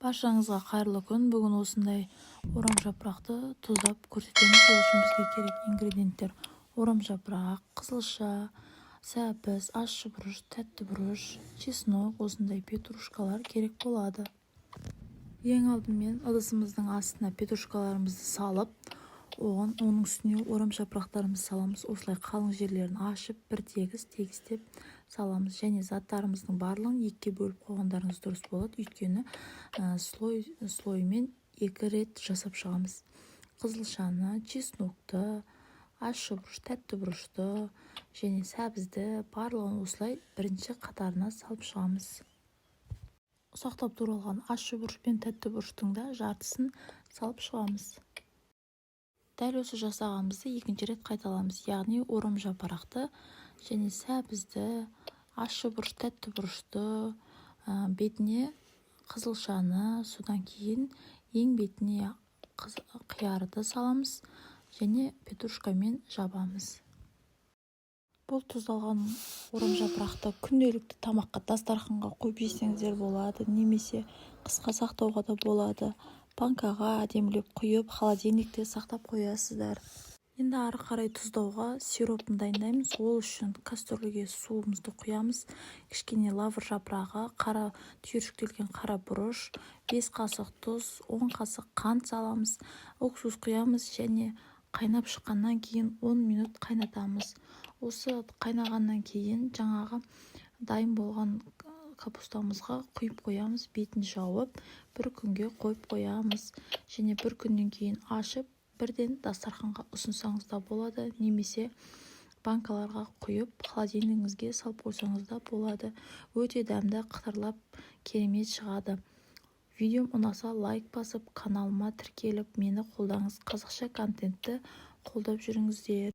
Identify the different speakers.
Speaker 1: Баршаңызға қайырлы күн. Бүгін осындай орам жапырақты тұздап көрсетеміз. Ол үшін бізге керек ингредиенттер: орам жапырақ, қызылша, сәбіз, ащы бұрыш, тәтті бұрыш, чеснок, осындай петрушкалар керек болады. Ең алдымен ыдысымыздың астына петрушкаларымызды салып, оның үстіне орам жапырақтарымызды саламыз. Осылай қалың жерлерін ашып, бір тегістеп саламыз. Және заттарымыздың барлығын екіге бөліп қойғандарыңыз дұрыс болады. Өйткені слоймен екі рет жасап шығамыз. Қызылшаны, чеснокты, ащы бұрыш, тәтті бұрышты және сәбізді барлығын осылай бірінші қатарына салып шығамыз. Ұсақтап туралған ащы бұрыш пен тәтті бұрыштың да жартысын салып шығамыз. Дәл осы жасағанымызды екінші рет қайталамыз. Яғни орам жапырақты және сәбізді, ащы бұрыш, тәтті бұрышты, бетіне қызылшаны, содан кейін ең бетіне қиярды саламыз және петрушкамен жабамыз. Бұл тұздалған орам жапырақты күнделікті тамаққа, дастарханға қойып жесеңіздер болады, немесе қысқа сақтауға да болады. Банкаға әдемілеп құйып, холодильникте сақтап қоясыздар. Енді ары қарай тұздауға сиропын дайындаймыз. Ол үшін кастрөлге суымызды құямыз. Кішкене лавр жапырағы, қара түйіршіктелген қара бұрыш, 5 қасық тұз, 10 қасық қант саламыз. Уксус құямыз және қайнап шыққаннан кейін 10 минут қайнатамыз. Осы қайнағаннан кейін жаңағы дайын болған капустамызға құйып қоямыз. Бетін жауып, бір күнге қойып қоямыз. Және бір күннен кейін ашып, бірден дастарханға ұсынсаңыз да болады, немесе банкаларға құйып, холодильнигіңізге салып қойсаңыз да болады. Өте дәмді, қытырлап, керемет шығады. Видеом ұнаса лайк басып, каналыма тіркеліп, мені қолдаңыз. Қазақша контентті қолдап жүріңіздер.